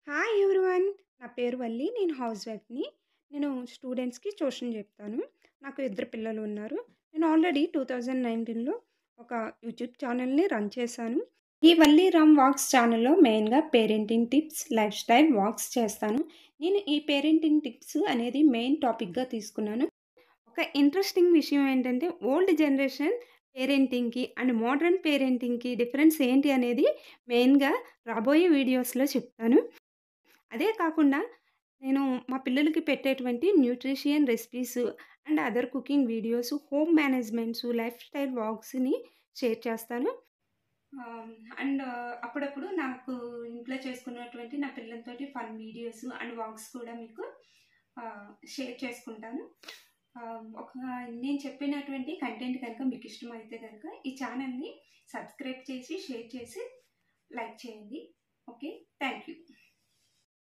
Hi everyone. నా పేరు వల్లి. నేను హౌస్ వైఫ్‌ని. నేను స్టూడెంట్స్‌కి ట్యూషన్ చెప్తాను. నాకు ఇద్దరు పిల్లలు ఉన్నారు. నేను ఆల్రెడీ 2019లో ఒక యూట్యూబ్ ఛానెల్‌ని రన్ చేశాను. ఈ వల్లి రామ్ వాక్స్ ఛానెల్‌లో మెయిన్‌గా parenting tips, lifestyle vlogs చేస్తాను. నేను ఈ పేరెంటింగ్ టిప్స్ అనేది మెయిన్ టాపిక్‌గా తీసుకున్నాను. ఒక ఇంట్రెస్టింగ్ విషయం ఏంటంటే ఓల్డ్ జనరేషన్ పేరెంటింగ్‌కి అండ్ మోడర్న్ పేరెంటింగ్‌కి డిఫరెన్స్ ఏంటి అనేది మెయిన్‌గా రాబోయే వీడియోస్‌లో చెప్తాను. అదే కాకుండా నేను మా పిల్లలకి పెట్టేటువంటి nutrition recipes and other cooking videos, home managements, life style వ్లాగ్స్‌ని షేర్ చేస్తాను. ఆహ్, అండ్ అప్పుడప్పుడు నాకు ఇంట్లో చేసుకున్నటువంటి నా పిల్లలతోటి ఫన్ వీడియోస్ అండ్ వ్లాగ్స్ కూడా మీకు షేర్ చేసుకుంటాను. ఒక నేను చెప్పినటువంటి కంటెంట్ కనుక మీకు ఇష్టమైతే కనుక ఈ ఛానల్‌ని సబ్స్క్రైబ్ చేసి, షేర్ చేసి, లైక్ చేయండి. ఓకే. Thank you.